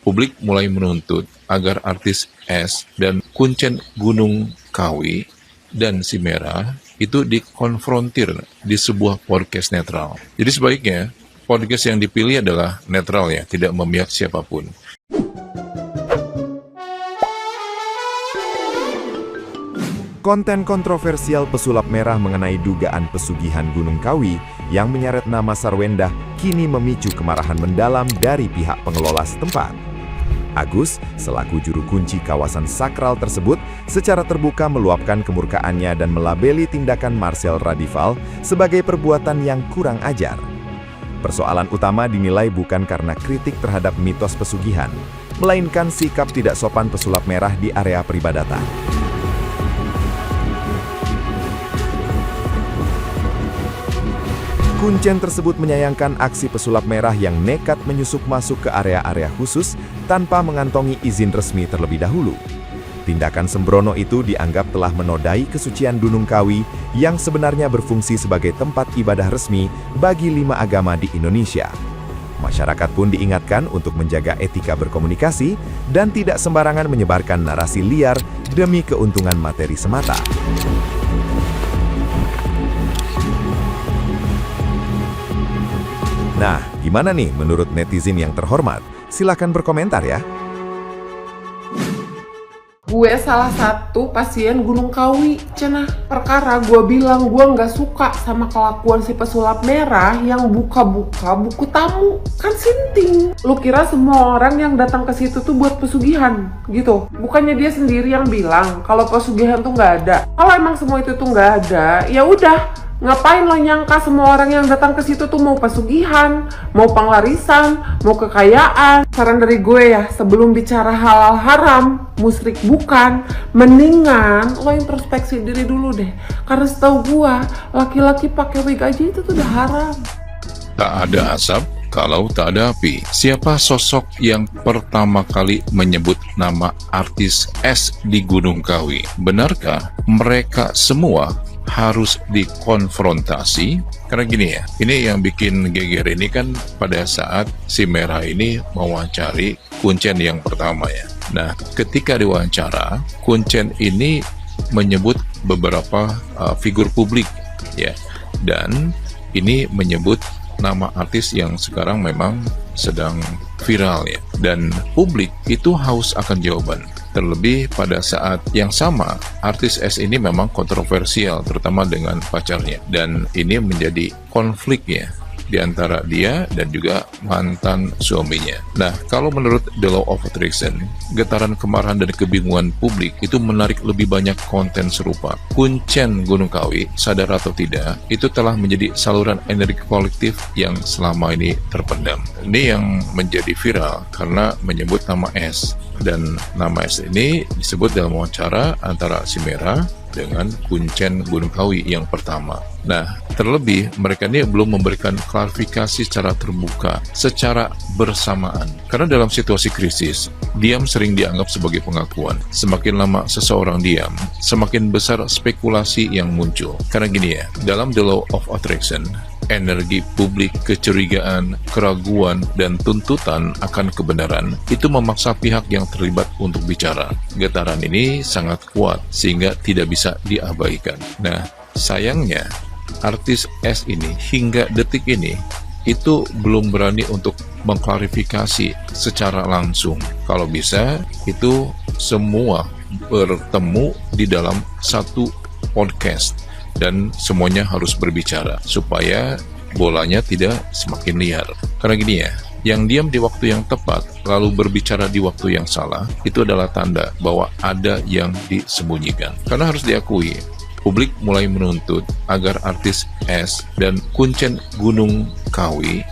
publik mulai menuntut agar artis S dan Kuncen Gunung Kawi dan Si Merah itu dikonfrontir di sebuah podcast netral. Jadi sebaiknya podcast yang dipilih adalah netral ya, tidak memihak siapapun. Konten kontroversial pesulap merah mengenai dugaan pesugihan Gunung Kawi yang menyeret nama Sarwendah kini memicu kemarahan mendalam dari pihak pengelola setempat. Agus, selaku juru kunci kawasan sakral tersebut, secara terbuka meluapkan kemurkaannya dan melabeli tindakan Marcel Radival sebagai perbuatan yang kurang ajar. Persoalan utama dinilai bukan karena kritik terhadap mitos pesugihan, melainkan sikap tidak sopan pesulap merah di area peribadatan. Kuncen tersebut menyayangkan aksi pesulap merah yang nekat menyusup masuk ke area-area khusus tanpa mengantongi izin resmi terlebih dahulu. Tindakan sembrono itu dianggap telah menodai kesucian Gunung Kawi yang sebenarnya berfungsi sebagai tempat ibadah resmi bagi 5 agama di Indonesia. Masyarakat pun diingatkan untuk menjaga etika berkomunikasi dan tidak sembarangan menyebarkan narasi liar demi keuntungan materi semata. Nah, gimana nih menurut netizen yang terhormat? Silakan berkomentar ya. Gue salah satu pasien Gunung Kawi, cenah. Perkara gue bilang gue nggak suka sama kelakuan si pesulap merah yang buka-buka buku tamu. Kan sinting. Lu kira semua orang yang datang ke situ tuh buat pesugihan, gitu? Bukannya dia sendiri yang bilang kalau pesugihan tuh nggak ada. Kalau emang semua itu tuh nggak ada, ya udah. Ngapain lo nyangka semua orang yang datang ke situ tuh mau pesugihan, mau penglarisan, mau kekayaan? Saran dari gue ya, sebelum bicara halal haram, musyrik bukan, mendingan lo introspeksi diri dulu deh. Karena setahu gue, laki-laki pakai wig aja itu tuh udah haram. Tak ada asap kalau tak ada api. Siapa sosok yang pertama kali menyebut nama artis S di Gunung Kawi? Benarkah mereka semua harus dikonfrontasi? Karena gini ya, ini yang bikin geger ini kan pada saat Si Merah ini mewawancari Kuncen yang pertama ya. Nah, ketika diwawancara, Kuncen ini menyebut beberapa figur publik ya, dan ini menyebut nama artis yang sekarang memang sedang viral ya, dan publik itu haus akan jawaban. Terlebih pada saat yang sama, artis S ini memang kontroversial, terutama dengan pacarnya. Dan ini menjadi konflik ya, di antara dia dan juga mantan suaminya. Nah, kalau menurut The Law of Attraction, getaran kemarahan dan kebingungan publik itu menarik lebih banyak konten serupa. Kuncen Gunung Kawi, sadar atau tidak, itu telah menjadi saluran energi kolektif yang selama ini terpendam. Ini yang menjadi viral karena menyebut nama S. Dan nama S ini disebut dalam wawancara antara Si Merah dengan Kuncen Gunung Kawi yang pertama. Nah, terlebih mereka ini belum memberikan klarifikasi secara terbuka, secara bersamaan. Karena dalam situasi krisis, diam sering dianggap sebagai pengakuan. Semakin lama seseorang diam, semakin besar spekulasi yang muncul. Karena gini ya, dalam The Law of Attraction, energi publik, kecurigaan, keraguan, dan tuntutan akan kebenaran itu memaksa pihak yang terlibat untuk bicara. Getaran ini sangat kuat sehingga tidak bisa diabaikan. Nah, sayangnya artis S ini hingga detik ini itu belum berani untuk mengklarifikasi secara langsung. Kalau bisa, itu semua bertemu di dalam satu podcast dan semuanya harus berbicara supaya bolanya tidak semakin liar. Karena gini ya, yang diam di waktu yang tepat lalu berbicara di waktu yang salah, itu adalah tanda bahwa ada yang disembunyikan. Karena harus diakui, publik mulai menuntut agar artis S dan Kuncen Gunung Kawi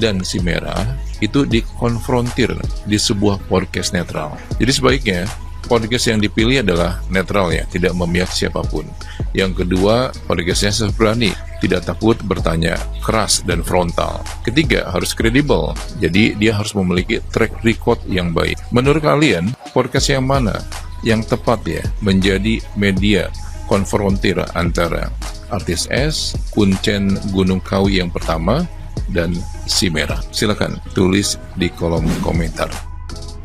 dan Si Merah itu dikonfrontir di sebuah podcast netral. Jadi sebaiknya podcast yang dipilih adalah netral ya, tidak memihak siapapun. Yang kedua, podcastnya harus berani, tidak takut bertanya keras dan frontal. Ketiga, harus kredibel, jadi dia harus memiliki track record yang baik. Menurut kalian, podcast yang mana yang tepat ya menjadi media konfrontir antara artis S, Kuncen Gunung Kawi yang pertama, dan Si Merah? Silakan tulis di kolom komentar.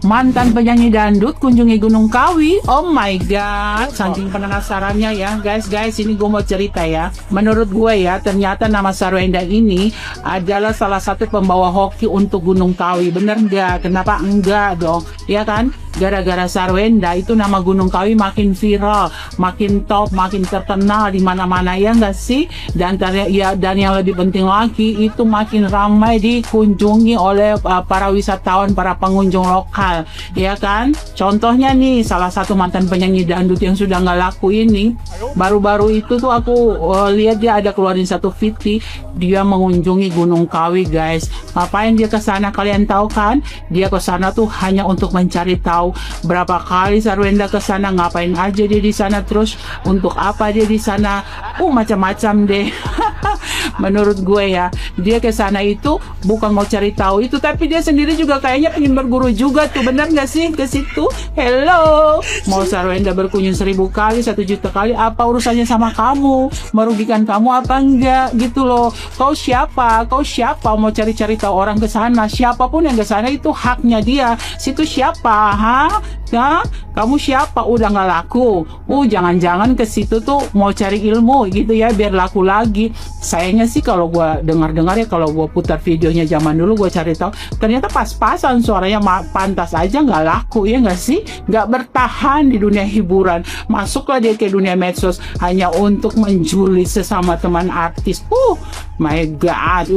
mantan penyanyi dangdut kunjungi Gunung Kawi. Oh my god, saking penasarannya ya guys, ini gue mau cerita ya. Menurut gue ya, ternyata nama Sarwenda ini adalah salah satu pembawa hoki untuk Gunung Kawi. Bener nggak? Kenapa enggak dong? Ya kan? Gara-gara Sarwenda itu nama Gunung Kawi makin viral, makin top, makin terkenal di mana-mana, ya nggak sih? Dan yang lebih penting lagi itu makin ramai dikunjungi oleh para wisatawan, para pengunjung lokal, ya kan? Contohnya nih, salah satu mantan penyanyi dangdut yang sudah nggak laku ini, baru-baru itu tuh aku lihat dia ada keluarin satu VT, dia mengunjungi Gunung Kawi, guys. Ngapain dia ke sana? Kalian tahu kan? Dia ke sana tuh hanya untuk mencari tahu berapa kali Sarwenda ke sana, ngapain aja dia di sana, terus untuk apa dia di sana, macam-macam deh. Menurut gue ya, dia ke sana itu bukan mau cari tahu itu, tapi dia sendiri juga kayaknya pengen berguru juga tuh, bener nggak sih ke situ? Hello, mau Sarwenda berkunjung 1000 kali, 1 juta kali, apa urusannya sama kamu? Merugikan kamu apa enggak gitu loh? Kau siapa? Mau cari-cari tahu orang ke sana? Siapapun yang ke sana itu haknya dia. Situ siapa? Ya, kamu siapa? Udah nggak laku. Jangan-jangan ke situ tuh mau cari ilmu gitu ya, biar laku lagi. Sayangnya sih kalau gua dengar-dengar ya, kalau gua putar videonya zaman dulu, gua cari tahu ternyata pas-pasan suaranya, pantas aja nggak laku, ya nggak sih? Nggak bertahan di dunia hiburan. Masuklah dia ke dunia medsos hanya untuk menjuli sesama teman artis. My God.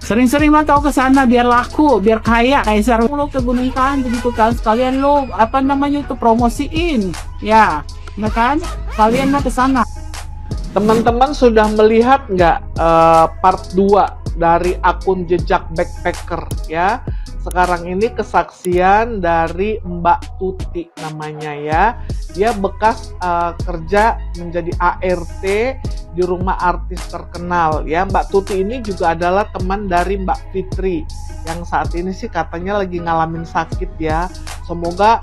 Sering-sering lah kau ke sana biar laku, biar kaya kayak Sarwenda. Lo ke Gunung Kan begitu kan, sekalian lo itu promosiin, ya kan? Kalian mah ke sana. Teman-teman sudah melihat nggak part 2 dari akun jejak backpacker ya? Sekarang ini kesaksian dari Mbak Tuti namanya ya. Dia bekas kerja menjadi ART di rumah artis terkenal ya. Mbak Tuti ini juga adalah teman dari Mbak Fitri yang saat ini sih katanya lagi ngalamin sakit ya. Semoga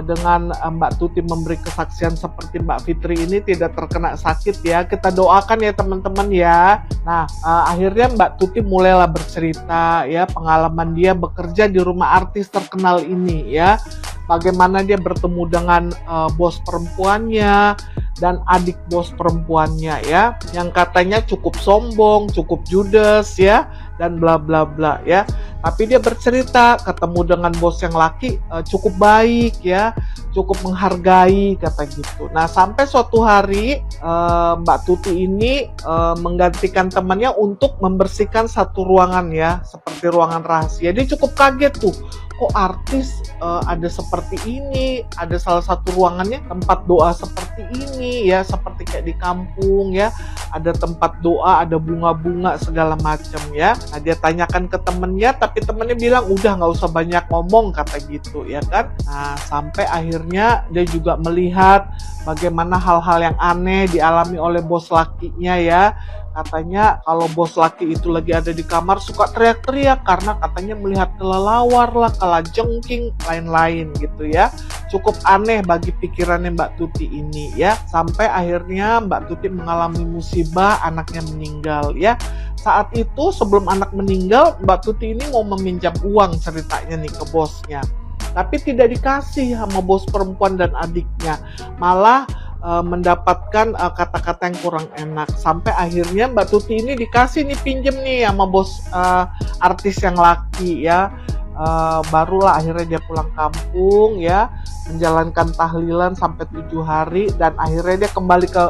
dengan Mbak Tuti memberi kesaksian seperti Mbak Fitri ini tidak terkena sakit ya. Kita doakan ya teman-teman ya. Nah, akhirnya Mbak Tuti mulailah bercerita ya pengalaman dia bekerja di rumah artis terkenal ini ya. Bagaimana dia bertemu dengan bos perempuannya dan adik bos perempuannya ya, yang katanya cukup sombong, cukup judes ya, dan bla bla bla ya. Tapi dia bercerita ketemu dengan bos yang laki cukup baik ya, cukup menghargai kata gitu. Nah, sampai suatu hari Mbak Tuti ini menggantikan temannya untuk membersihkan satu ruangan ya, seperti ruangan rahasia. Dia cukup kaget tuh, kok artis ada seperti ini, ada salah satu ruangannya tempat doa seperti ini ya, seperti kayak di kampung ya, ada tempat doa, ada bunga-bunga segala macam ya. Nah, dia tanyakan ke temennya, tapi temennya bilang udah nggak usah banyak ngomong kata gitu ya kan. Nah, sampai akhirnya dia juga melihat bagaimana hal-hal yang aneh dialami oleh bos lakinya ya. Katanya kalau bos laki itu lagi ada di kamar suka teriak-teriak karena katanya melihat kelelawar lah, kalajengking, lain-lain gitu ya. Cukup aneh bagi pikirannya Mbak Tuti ini ya. Sampai akhirnya Mbak Tuti mengalami musibah, anaknya meninggal ya. Saat itu sebelum anak meninggal, Mbak Tuti ini mau meminjam uang ceritanya nih ke bosnya. Tapi tidak dikasih sama bos perempuan dan adiknya. Malah mendapatkan kata-kata yang kurang enak. Sampai akhirnya Mbak Tuti ini dikasih nih pinjem nih sama bos artis yang laki ya. Barulah akhirnya dia pulang kampung ya, menjalankan tahlilan sampai 7 hari, dan akhirnya dia kembali ke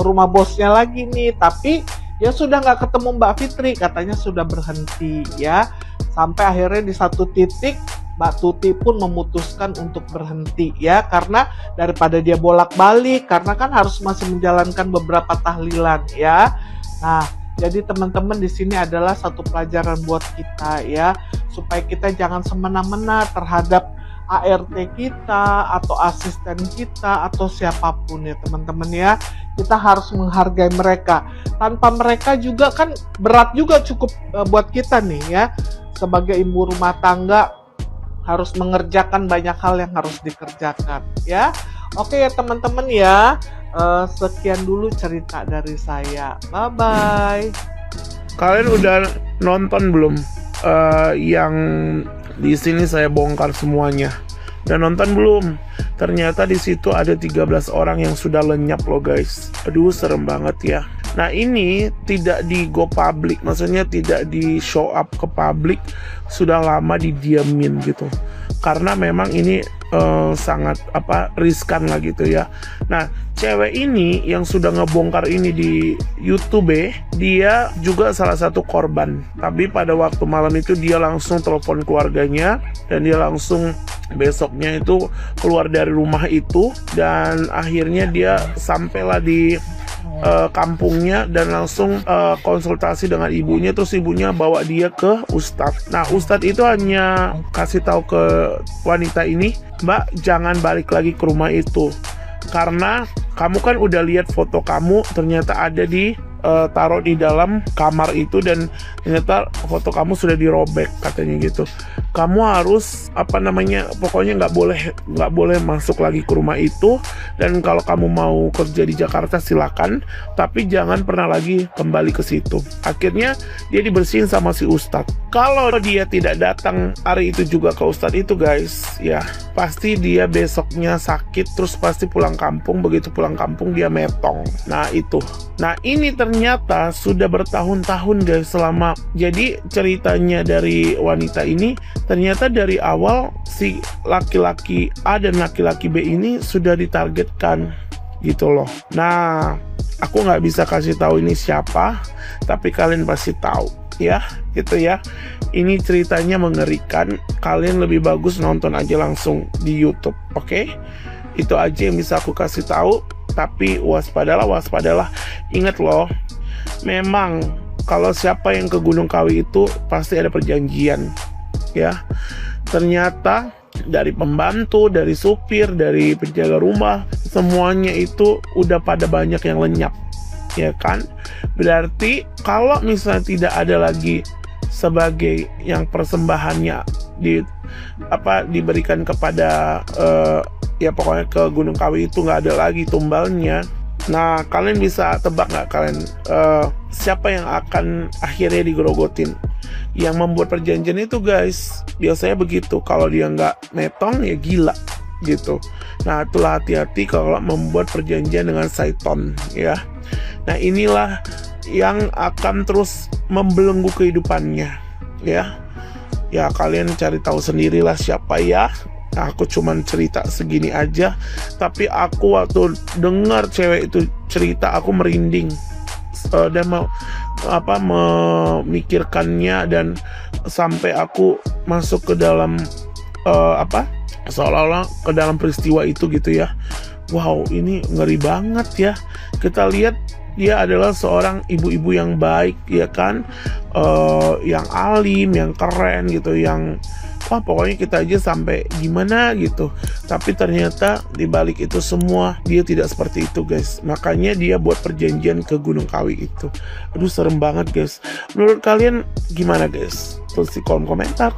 rumah bosnya lagi nih. Tapi dia sudah nggak ketemu Mbak Fitri, katanya sudah berhenti ya. Sampai akhirnya di satu titik Mbak Tuti pun memutuskan untuk berhenti ya, karena daripada dia bolak-balik, karena kan harus masih menjalankan beberapa tahlilan ya. Nah, jadi teman-teman di sini adalah satu pelajaran buat kita ya, supaya kita jangan semena-mena terhadap ART kita atau asisten kita atau siapapun ya teman-teman ya. Kita harus menghargai mereka. Tanpa mereka juga kan berat juga cukup buat kita nih ya. Sebagai ibu rumah tangga harus mengerjakan banyak hal yang harus dikerjakan ya. Oke ya teman-teman ya, sekian dulu cerita dari saya. Bye bye. Kalian udah nonton belum yang di sini saya bongkar semuanya? Udah nonton belum? Ternyata di situ ada 13 orang yang sudah lenyap loh guys. Aduh serem banget ya. Nah ini tidak di go public, maksudnya tidak di show up ke publik, sudah lama didiamin gitu. Karena memang ini sangat riskan lah gitu ya. Nah cewek ini yang sudah ngebongkar ini di YouTube, dia juga salah satu korban. Tapi pada waktu malam itu dia langsung telepon keluarganya dan dia langsung besoknya itu keluar dari rumah itu, dan akhirnya dia sampailah di kampungnya dan langsung konsultasi dengan ibunya. Terus ibunya bawa dia ke ustadz. Nah ustadz itu hanya kasih tahu ke wanita ini, Mbak jangan balik lagi ke rumah itu, karena kamu kan udah lihat foto kamu ternyata ada di taruh di dalam kamar itu, dan ternyata foto kamu sudah dirobek katanya gitu. Kamu harus pokoknya nggak boleh masuk lagi ke rumah itu, dan kalau kamu mau kerja di Jakarta silakan, tapi jangan pernah lagi kembali ke situ. Akhirnya dia dibersihin sama si ustadz. Kalau dia tidak datang hari itu juga ke ustadz itu guys, ya pasti dia besoknya sakit, terus pasti pulang kampung. Begitu pulang kampung dia metong. Nah itu. Nah ini ternyata sudah bertahun-tahun guys selama. Jadi ceritanya dari wanita ini, ternyata dari awal si laki-laki A dan laki-laki B ini sudah ditargetkan gitu loh. Nah aku nggak bisa kasih tahu ini siapa, tapi kalian pasti tahu ya gitu ya. Ini ceritanya mengerikan. Kalian lebih bagus nonton aja langsung di YouTube, oke? Itu aja yang bisa aku kasih tahu. Tapi waspadalah. Ingat loh, memang kalau siapa yang ke Gunung Kawi itu pasti ada perjanjian ya. Ternyata dari pembantu, dari supir, dari penjaga rumah, semuanya itu udah pada banyak yang lenyap ya kan. Berarti kalau misalnya tidak ada lagi sebagai yang persembahannya diberikan kepada ya pokoknya ke Gunung Kawi itu nggak ada lagi tumbalnya. Nah kalian bisa tebak nggak kalian siapa yang akan akhirnya digerogotin? Yang membuat perjanjian itu guys biasanya begitu, kalau dia nggak metong ya gila gitu. Nah itulah hati-hati kalau membuat perjanjian dengan Saiton ya. Nah inilah yang akan terus membelenggu kehidupannya ya. Ya kalian cari tahu sendirilah siapa ya. Nah, aku cuman cerita segini aja, tapi aku waktu dengar cewek itu cerita aku merinding dan memikirkannya, dan sampai aku masuk ke dalam seolah-olah ke dalam peristiwa itu gitu ya. Wow, ini ngeri banget ya. Kita lihat dia adalah seorang ibu-ibu yang baik ya kan, yang alim, yang keren gitu, yang pokoknya kita aja sampai gimana gitu. Tapi ternyata di balik itu semua dia tidak seperti itu guys. Makanya dia buat perjanjian ke Gunung Kawi itu. Aduh serem banget guys. Menurut kalian gimana guys? Tulis di kolom komentar.